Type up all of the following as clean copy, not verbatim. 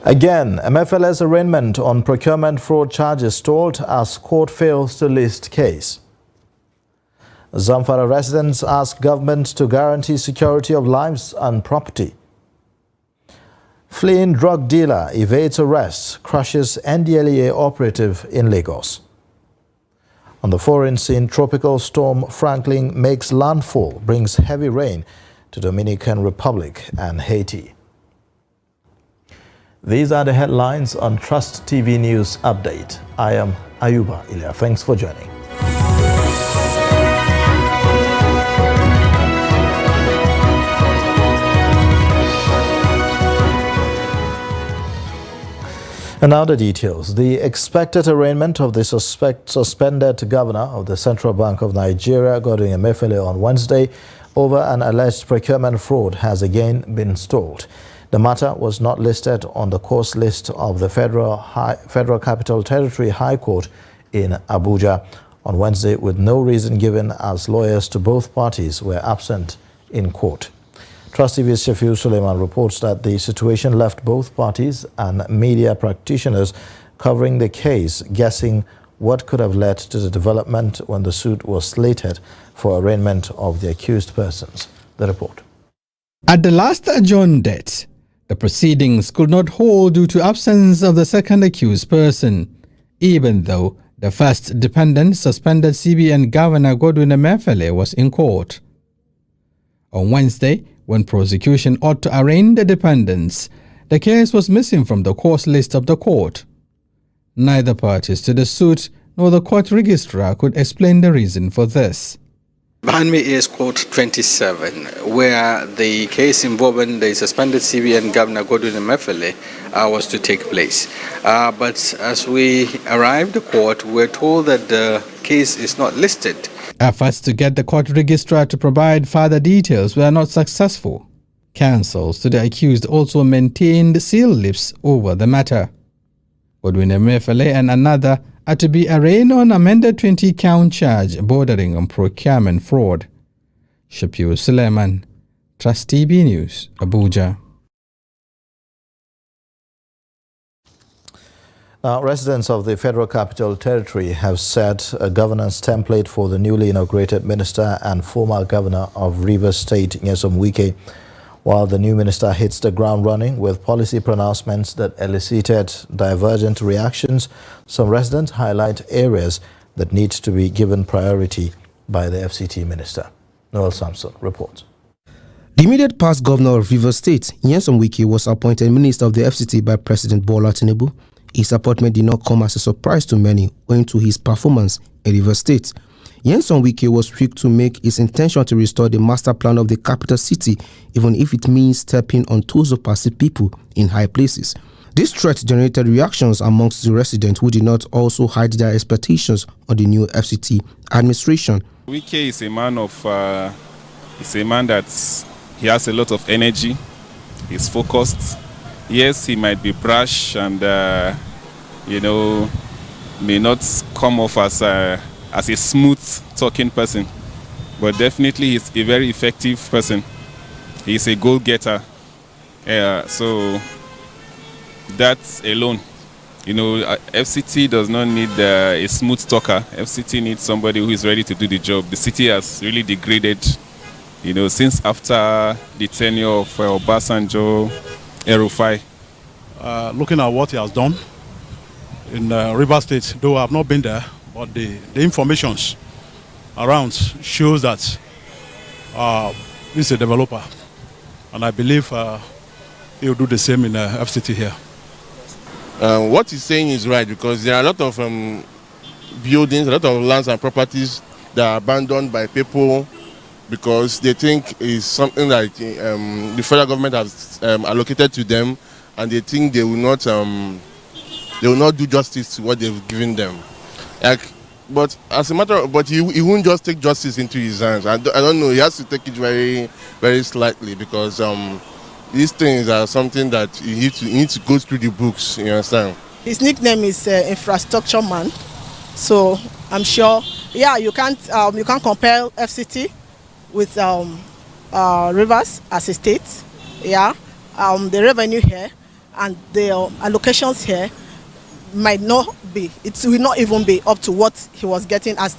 Again, MFLA's arraignment on procurement fraud charges stalled as court fails to list case. Zamfara residents ask government to guarantee security of lives and property. Fleeing drug dealer evades arrest, crushes NDLEA operative in Lagos. On the foreign scene, tropical storm Franklin makes landfall, brings heavy rain to Dominican Republic and Haiti. These are the headlines on Trust TV News Update. I am Ayuba Ilya. Thanks for joining. And now the details. The expected arraignment of the suspended governor of the Central Bank of Nigeria, Godwin Emefiele, on Wednesday over an alleged procurement fraud has again been stalled. The matter was not listed on the course list of the Federal Capital Territory High Court in Abuja on Wednesday, with no reason given, as lawyers to both parties were absent in court. Trust TV's Shafiu Suleiman reports that the situation left both parties and media practitioners covering the case guessing what could have led to the development when the suit was slated for arraignment of the accused persons. The report. At the last adjourned date, the proceedings could not hold due to absence of the second accused person, even though the first defendant, suspended CBN Governor Godwin Emefiele, was in court. On Wednesday, when prosecution ought to arraign the defendants, the case was missing from the course list of the court. Neither parties to the suit nor the court registrar could explain the reason for this. Behind me is Court 27, where the case involving the suspended CBN Governor Godwin Emefiele was to take place. But as we arrived at the court, we were told that the case is not listed. Efforts to get the court registrar to provide further details were not successful. Counsels to the accused also maintained sealed lips over the matter. Godwin Emefiele and another are to be arraigned on amended 20-count charge bordering on procurement fraud. Shafiu Suleiman, Trust TV News, Abuja. Now, residents of the Federal Capital Territory have set a governance template for the newly inaugurated minister and former governor of Rivers State, Nyesom Wike, while the new minister hits the ground running with policy pronouncements that elicited divergent reactions. Some residents highlight areas that need to be given priority by the FCT minister. Noel Samson reports. The immediate past governor of Rivers State, Nyesom Wike, was appointed minister of the FCT by President Bola Tinubu. His appointment did not come as a surprise to many owing to his performance in Rivers State. Nyesom Wike was quick to make his intention to restore the master plan of the capital city, even if it means stepping on toes of passive people in high places. This threat generated reactions amongst the residents, who did not also hide their expectations on the new FCT administration. Wike is a man that he has a lot of energy. He's focused. Yes, he might be brash and, may not come off as a smooth talking person, but definitely he's a very effective person. He's a goal-getter. So that alone, FCT does not need a smooth talker. FCT needs somebody who is ready to do the job. The city has really degraded, since after the tenure of Obasanjo, El-Rufai. Looking at what he has done in Rivers State, though I have not been there, but the informations around shows that he's a developer, and I believe he'll do the same in FCT here. What he's saying is right, because there are a lot of buildings, a lot of lands and properties that are abandoned by people because they think it's something that the federal government has allocated to them, and they think they will not do justice to what they've given them. But as a matter of, he won't just take justice into his hands. I don't know. He has to take it very, very slightly, because these things are something that you need to go through the books. You understand? His nickname is Infrastructure Man, so I'm sure. Yeah, you can't compare FCT with Rivers as a state. Yeah, the revenue here and the allocations here might not be, it will not even be up to what he was getting as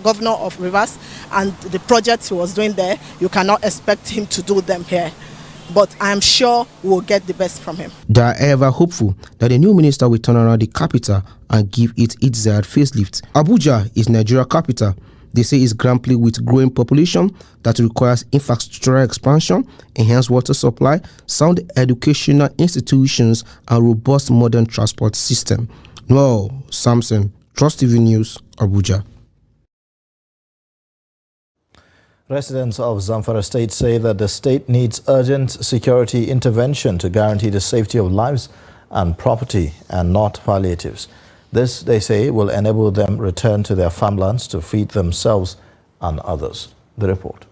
governor of Rivers, and the projects he was doing there, you cannot expect him to do them here. But I am sure we'll get the best from him. They are ever hopeful that the new minister will turn around the capital and give it its desired facelift. Abuja is Nigeria's capital. They say it's grappling with growing population that requires infrastructural expansion, enhanced water supply, sound educational institutions, and robust modern transport system. Noel Samson, Trust TV News, Abuja. Residents of Zamfara State say that the state needs urgent security intervention to guarantee the safety of lives and property and not palliatives. This, they say, will enable them return to their farmlands to feed themselves and others. The report.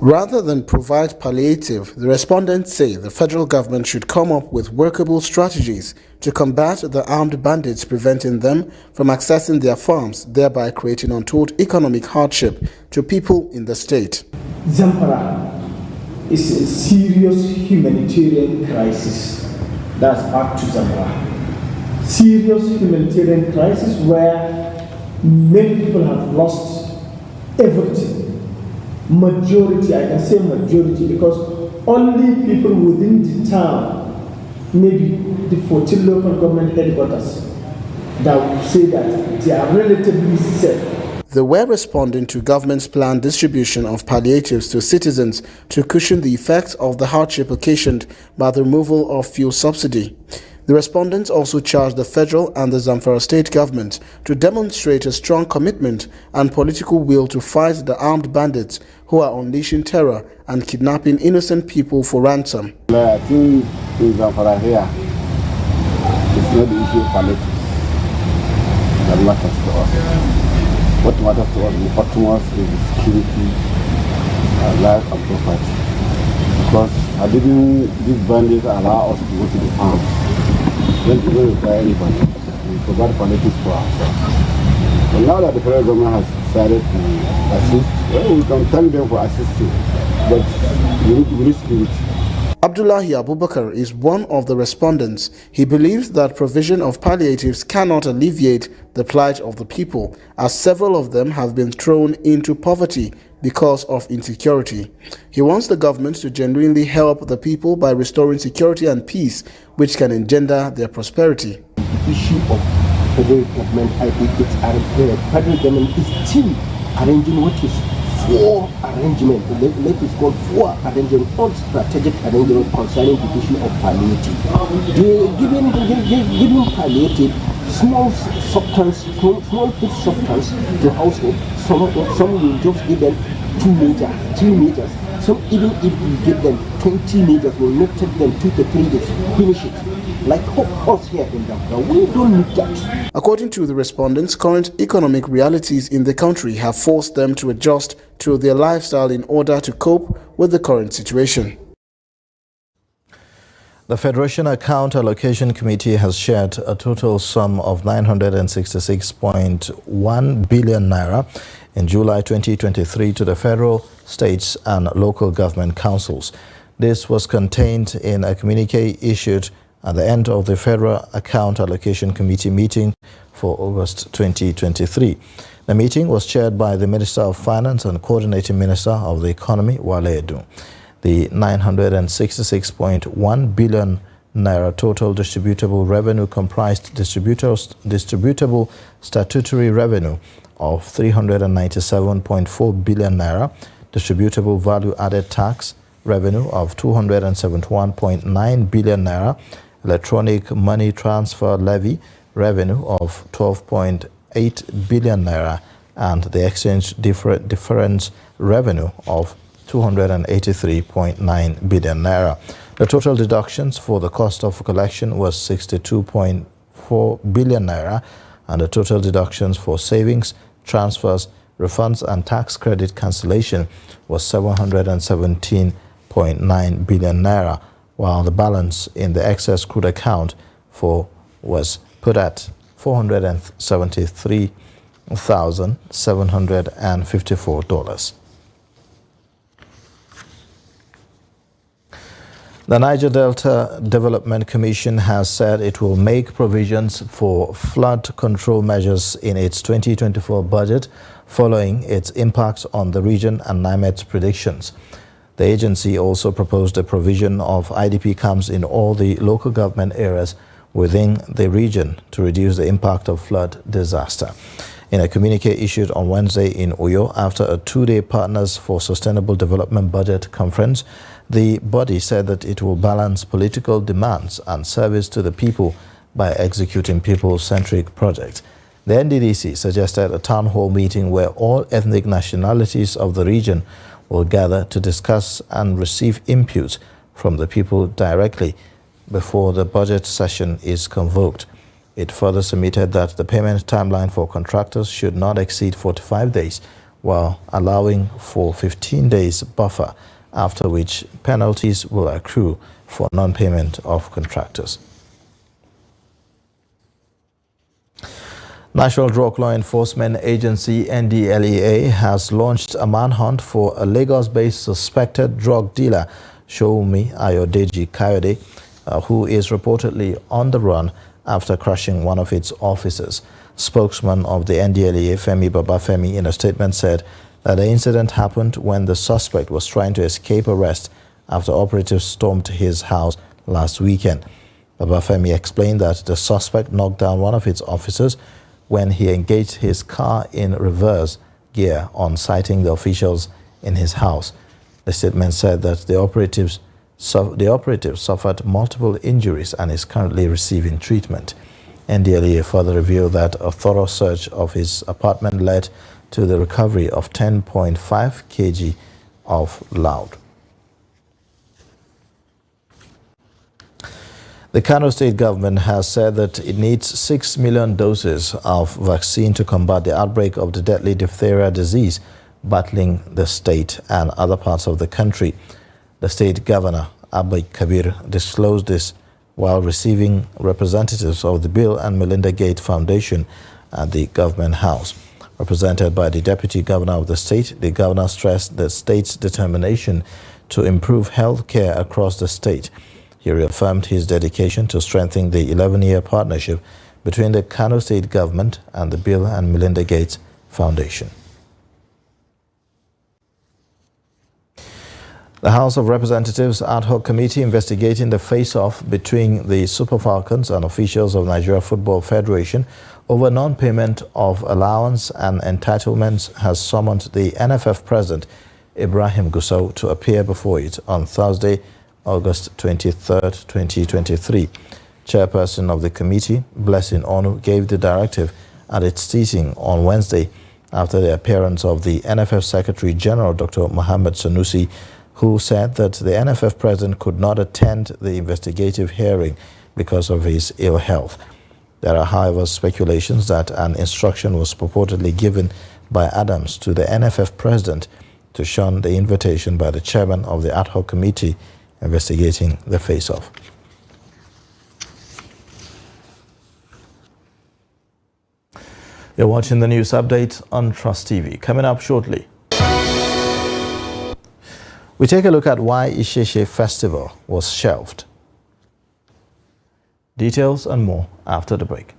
Rather than provide palliative, the respondents say the federal government should come up with workable strategies to combat the armed bandits preventing them from accessing their farms, thereby creating untold economic hardship to people in the state. Zamfara is a serious humanitarian crisis that's up to Zamfara. Serious humanitarian crisis where many people have lost everything. Majority, I can say majority, because only people within the town, maybe the 14 local government headquarters, that would say that they are relatively safe. They were responding to government's planned distribution of palliatives to citizens to cushion the effects of the hardship occasioned by the removal of fuel subsidy. The respondents also charged the federal and the Zamfara state government to demonstrate a strong commitment and political will to fight the armed bandits who are unleashing terror and kidnapping innocent people for ransom. I think in Zamfara here, it's not the issue of palliatives that matters to us. What matters to us in utmost is the security, life and property. Because I didn't, these bandits allow us to go to the farms. When people require anybody, we provide palliatives for ourselves. But now that the federal government has decided to assist, well, we can thank them for assisting, but we need security. Abdullahi Abubakar is one of the respondents. He believes that provision of palliatives cannot alleviate the plight of the people, as several of them have been thrown into poverty because of insecurity. He wants the government to genuinely help the people by restoring security and peace, which can engender their prosperity. The issue of federal government, I think federal government is still arranging what is four arrangement, let us call four arrangement, all strategic arrangement concerning the issue of palliative. Giving palliative, small substance, small food substance to household, some will just give them 2 meters, 3 meters. Some even if we give them 20 meters, will not take them 2 to 3 days, finish it. Like us here in Zamfara, we don't need that. According to the respondents, current economic realities in the country have forced them to adjust to their lifestyle in order to cope with the current situation. The Federation Account Allocation Committee has shared a total sum of 966.1 billion naira in July 2023 to the federal, states and local government councils. This was contained in a communique issued at the end of the Federal Account Allocation Committee meeting for August 2023. The meeting was chaired by the Minister of Finance and Coordinating Minister of the Economy, Wale Edun. The 966.1 billion naira total distributable revenue comprised distributable statutory revenue of 397.4 billion naira, distributable value-added tax revenue of 271.9 billion naira, electronic money transfer levy revenue of 12.8 billion naira, and the exchange difference revenue of 283.9 billion naira. The total deductions for the cost of collection was 62.4 billion naira, and the total deductions for savings, transfers, refunds and tax credit cancellation was 717.9 billion naira, while the balance in the excess crude account was put at $473,754. The Niger Delta Development Commission has said it will make provisions for flood control measures in its 2024 budget following its impact on the region and NIMET's predictions. The agency also proposed a provision of IDP camps in all the local government areas within the region to reduce the impact of flood disaster. In a communique issued on Wednesday in Uyo after a two-day Partners for Sustainable Development budget conference, the body said that it will balance political demands and service to the people by executing people-centric projects. The NDDC suggested a town hall meeting where all ethnic nationalities of the region will gather to discuss and receive inputs from the people directly before the budget session is convoked. It further submitted that the payment timeline for contractors should not exceed 45 days, while allowing for 15 days buffer, after which penalties will accrue for non-payment of contractors. National Drug Law Enforcement Agency NDLEA has launched a manhunt for a Lagos-based suspected drug dealer, Shoumi Ayodeji Kayode, who is reportedly on the run after crashing one of its officers. Spokesman of the NDLEA, Femi Babafemi, in a statement said that the incident happened when the suspect was trying to escape arrest after operatives stormed his house last weekend. Babafemi explained that the suspect knocked down one of its officers when he engaged his car in reverse gear on sighting the officials in his house. The statement said that the operative suffered multiple injuries and is currently receiving treatment. NDLEA further revealed that a thorough search of his apartment led to the recovery of 10.5 kg of loud. The Kano State government has said that it needs 6 million doses of vaccine to combat the outbreak of the deadly diphtheria disease battling the state and other parts of the country. The state governor, Abba Kabir, disclosed this while receiving representatives of the Bill and Melinda Gates Foundation at the government house. Represented by the deputy governor of the state, the governor stressed the state's determination to improve health care across the state. He reaffirmed his dedication to strengthening the 11-year partnership between the Kano State government and the Bill and Melinda Gates Foundation. The House of Representatives ad hoc committee investigating the face-off between the Super Falcons and officials of Nigeria Football Federation over non-payment of allowance and entitlements has summoned the NFF president, Ibrahim Gusau, to appear before it on Thursday, August 23, 2023. Chairperson of the committee, Blessing Onu, gave the directive at its sitting on Wednesday after the appearance of the NFF Secretary General, Dr. Mohammed Sanusi, who said that the NFF president could not attend the investigative hearing because of his ill health. There are, however, speculations that an instruction was purportedly given by Adams to the NFF president to shun the invitation by the chairman of the ad hoc committee investigating the face-off. You're watching the news update on Trust TV. Coming up shortly, we take a look at why Isheshe Festival was shelved. Details and more after the break.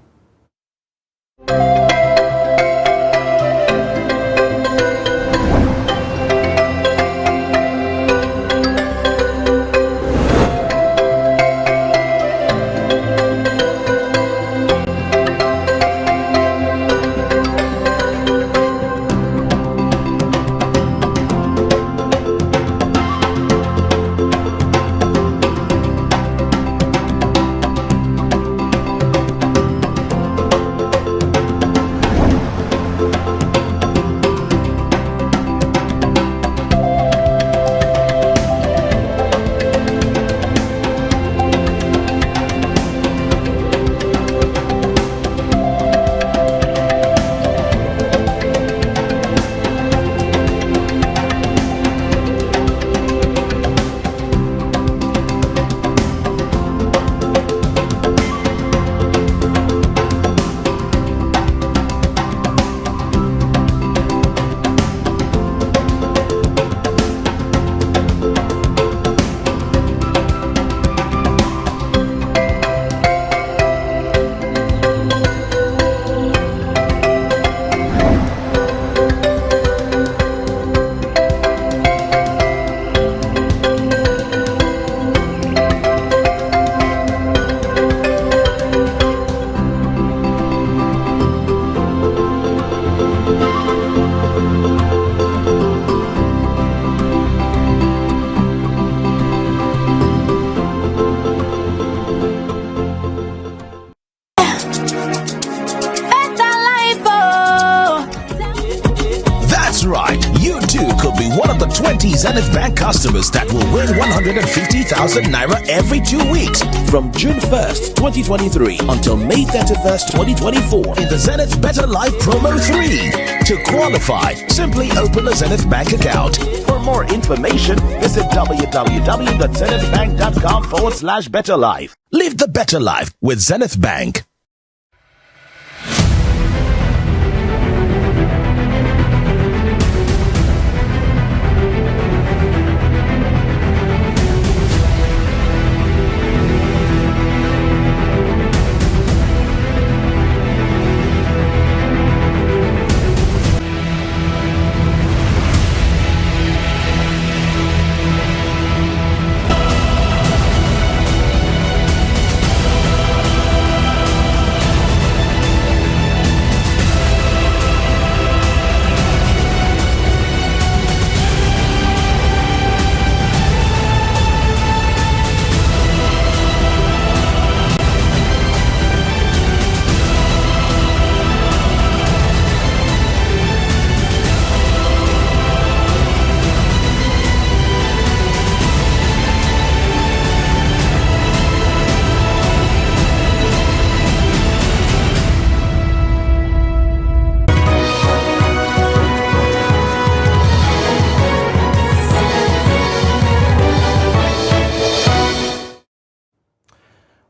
customers that will win 150,000 naira every 2 weeks from June 1st, 2023 until May 31st, 2024 in the Zenith Better Life Promo 3. To qualify, simply open a Zenith Bank account. For more information, visit www.zenithbank.com/betterlife. Live the better life with Zenith Bank.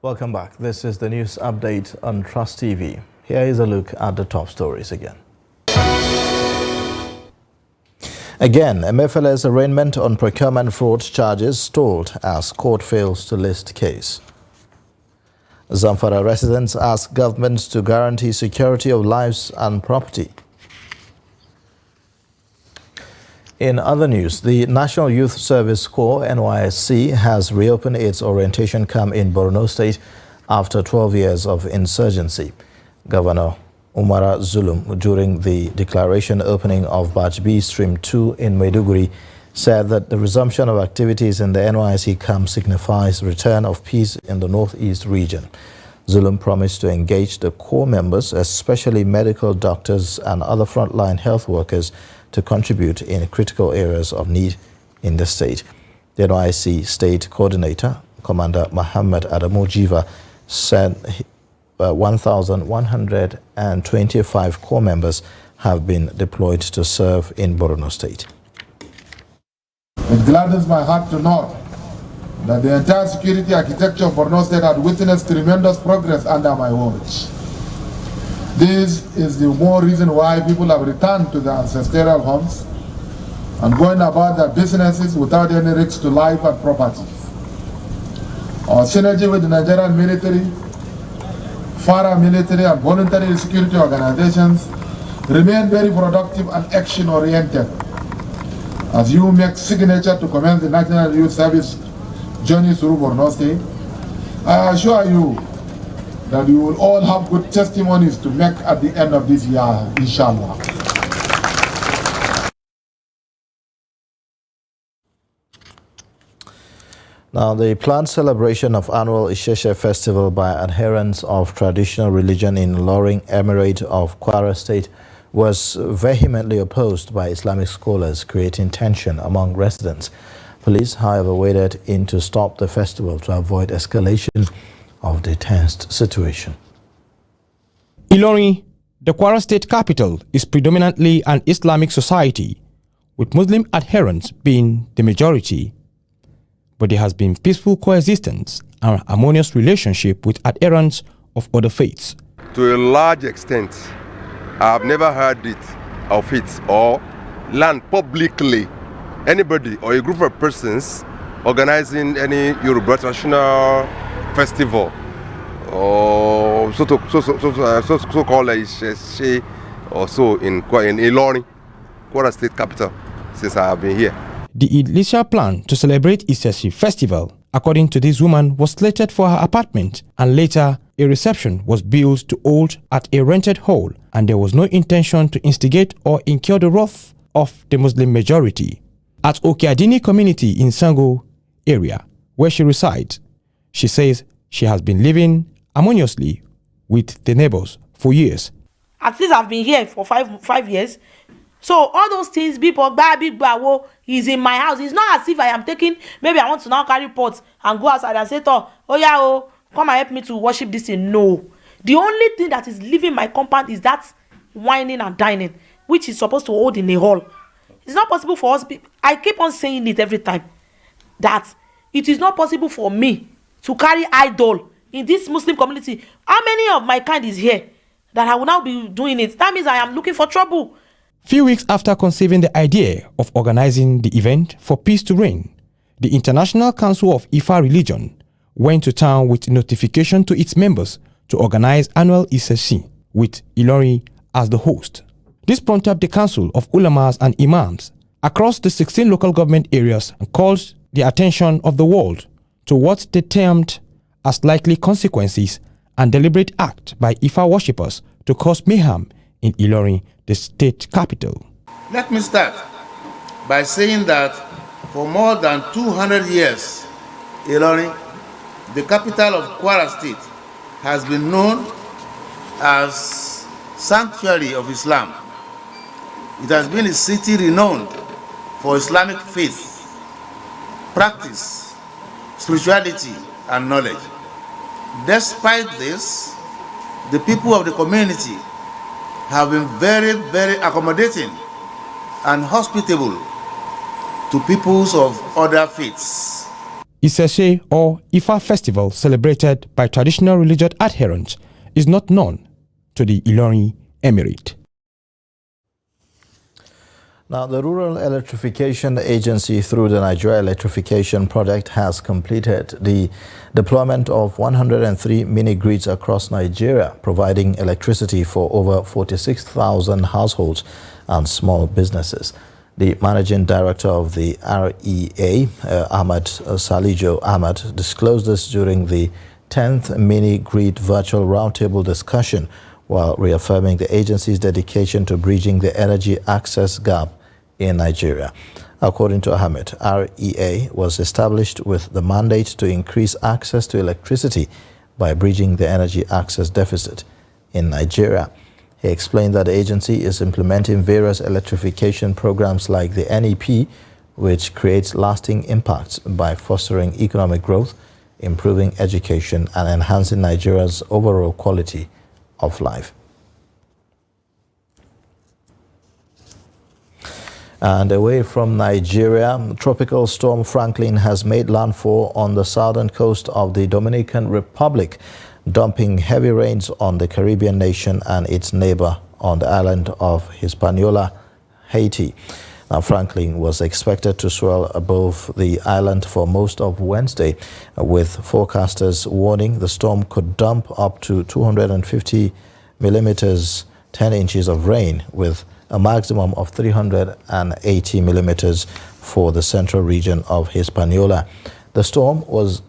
Welcome back. This is the news update on Trust TV. Here is a look at the top stories again. Again, Emefiele's arraignment on procurement fraud charges stalled as court fails to list case. Zamfara residents ask governments to guarantee security of lives and property. In other news, the National Youth Service Corps, NYSC, has reopened its orientation camp in Borno State after 12 years of insurgency. Governor Umara Zulum, during the declaration opening of Batch B Stream 2 in Maiduguri, said that the resumption of activities in the NYSC camp signifies return of peace in the northeast region. Zulum promised to engage the Corps members, especially medical doctors and other frontline health workers, to contribute in critical areas of need in the state. The NYSC State Coordinator, Commander Mohammed Adamu Jiva, said 1,125 Corps members have been deployed to serve in Borno State. It gladdens my heart to know that the entire security architecture of Borno State had witnessed tremendous progress under my watch. This is the more reason why people have returned to their ancestral homes and going about their businesses without any risk to life and property. Our synergy with the Nigerian military, paramilitary and voluntary security organizations remain very productive and action-oriented. As you make signature to commence the National Youth Service journey through Borno State, I assure you that you will all have good testimonies to make at the end of this year, inshallah. Now, the planned celebration of annual Isheshe festival by adherents of traditional religion in Ilorin Emirate of Kwara State was vehemently opposed by Islamic scholars, creating tension among residents. Police, however, waded in to stop the festival to avoid escalation of the tensed situation. Ilorin, the Kwara State capital, is predominantly an Islamic society, with Muslim adherents being the majority. But there has been peaceful coexistence and harmonious relationship with adherents of other faiths. To a large extent, I have never heard of it or learned publicly anybody or a group of persons organizing any Yoruba traditional festival or so-called Isheshe or so in Ilorin, Kwara State capital, since I have been here. The initial plan to celebrate Isheshe festival, according to this woman, was slated for her apartment, and later a reception was built to hold at a rented hall, and there was no intention to instigate or incur the wrath of the Muslim majority. At Okeadini community in Sango area, where she resides, she says she has been living harmoniously with the neighbors for years. At least I've been here for five years. So all those things, big bawo, is in my house. It's not as if I am taking, maybe I want to now carry pots and go outside and say, oh yeah, come and help me to worship this thing. No. The only thing that is leaving my compound is that whining and dining, which is supposed to hold in a hall. It's not possible for us. I keep on saying it every time, that it is not possible for me to carry idol in this Muslim community. How many of my kind is here that I will now be doing it? That means I am looking for trouble. Few weeks after conceiving the idea of organizing the event for peace to reign, the International Council of Ifa Religion went to town with notification to its members to organize annual Isesi with Ilorin as the host. This prompted the Council of Ulamas and Imams across the 16 local government areas and called the attention of the world to what they termed as likely consequences and deliberate act by Ifa worshippers to cause mayhem in Ilorin, the state capital. Let me start by saying that for more than 200 years, Ilorin, the capital of Kwara State, has been known as Sanctuary of Islam. It has been a city renowned for Islamic faith, practice, spirituality, and knowledge. Despite this, the people of the community have been very, very accommodating and hospitable to peoples of other faiths. Isese, or Ifa festival celebrated by traditional religious adherents, is not known to the Ilorin Emirate. Now, the Rural Electrification Agency, through the Nigeria Electrification Project, has completed the deployment of 103 mini-grids across Nigeria, providing electricity for over 46,000 households and small businesses. The managing director of the REA, Ahmad Salijo Ahmad, disclosed this during the 10th mini-grid virtual roundtable discussion, while reaffirming the agency's dedication to bridging the energy access gap in Nigeria. According to Ahmed, REA was established with the mandate to increase access to electricity by bridging the energy access deficit in Nigeria. He explained that the agency is implementing various electrification programs like the NEP, which creates lasting impacts by fostering economic growth, improving education, and enhancing Nigeria's overall quality of life. And away from Nigeria, Tropical Storm Franklin has made landfall on the southern coast of the Dominican Republic, dumping heavy rains on the Caribbean nation and its neighbor on the island of Hispaniola, Haiti. Now, Franklin was expected to swell above the island for most of Wednesday, with forecasters warning the storm could dump up to 250 millimeters, 10 inches of rain, with a maximum of 380 millimeters for the central region of Hispaniola. The storm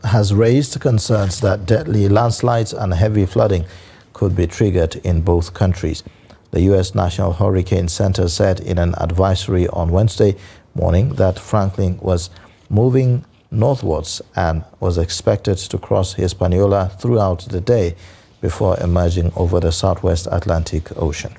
has raised concerns that deadly landslides and heavy flooding could be triggered in both countries. The U.S. National Hurricane Center said in an advisory on Wednesday morning that Franklin was moving northwards and was expected to cross Hispaniola throughout the day before emerging over the southwest Atlantic Ocean.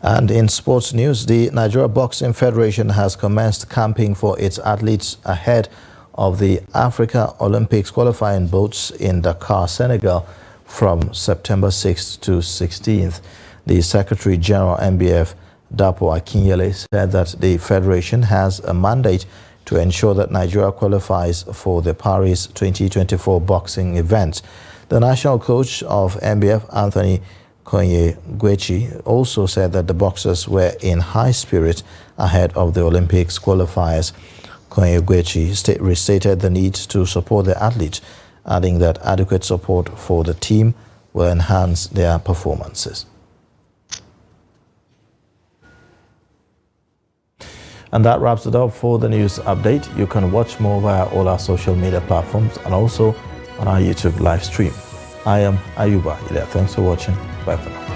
And in sports news, the Nigeria Boxing Federation has commenced camping for its athletes ahead of the Africa Olympics qualifying bouts in Dakar, Senegal, from September 6th to 16th. The Secretary General NBF, Dapo Akinyele, said that the federation has a mandate to ensure that Nigeria qualifies for the Paris 2024 boxing event. The national coach of NBF, Anthony Koyegwechi, also said that the boxers were in high spirit ahead of the Olympics qualifiers. Koyegwechi restated the need to support the athletes, adding that adequate support for the team will enhance their performances. And that wraps it up for the news update. You can watch more via all our social media platforms and also on our YouTube live stream. I am Ayuba Ilya. Thanks for watching. Bye for now.